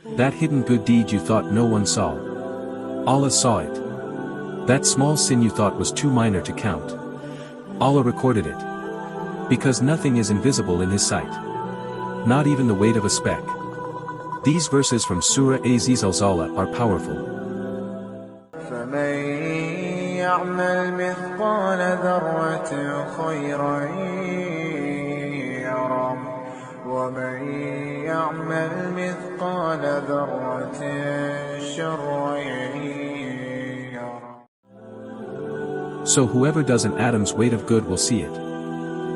That hidden good deed you thought no one saw. Allah saw it. That small sin you thought was too minor to count. Allah recorded it. Because nothing is invisible in His sight. Not even the weight of a speck. These verses from Surah Az-Zalzalah are powerful. يعمل مثقال ذرة خيرا يره ومن يعمل مثقال ذرة شرا يره. So whoever does an atom's weight of good will see it.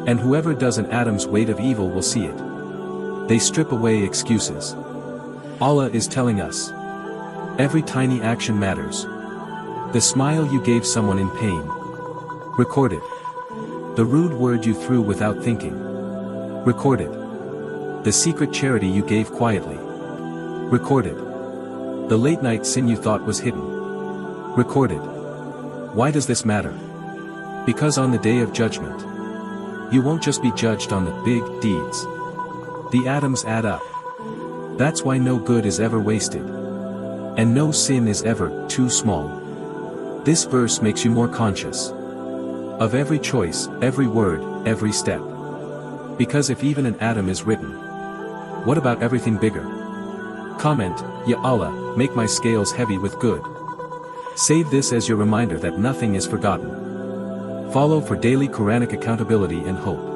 And whoever does an atom's weight of evil will see it. They strip away excuses. Allah is telling us. Every tiny action matters. The smile you gave someone in pain. Recorded. The rude word you threw without thinking. Recorded. The secret charity you gave quietly. Recorded. The late night sin you thought was hidden. Recorded. Why does this matter? Because on the day of judgment, you won't just be judged on the big deeds. The atoms add up. That's why no good is ever wasted. And no sin is ever too small. This verse makes you more conscious of every choice, every word, every step. Because if even an atom is written, what about everything bigger? Comment, Ya Allah, make my scales heavy with good. Save this as your reminder that nothing is forgotten. Follow for daily Quranic accountability and hope.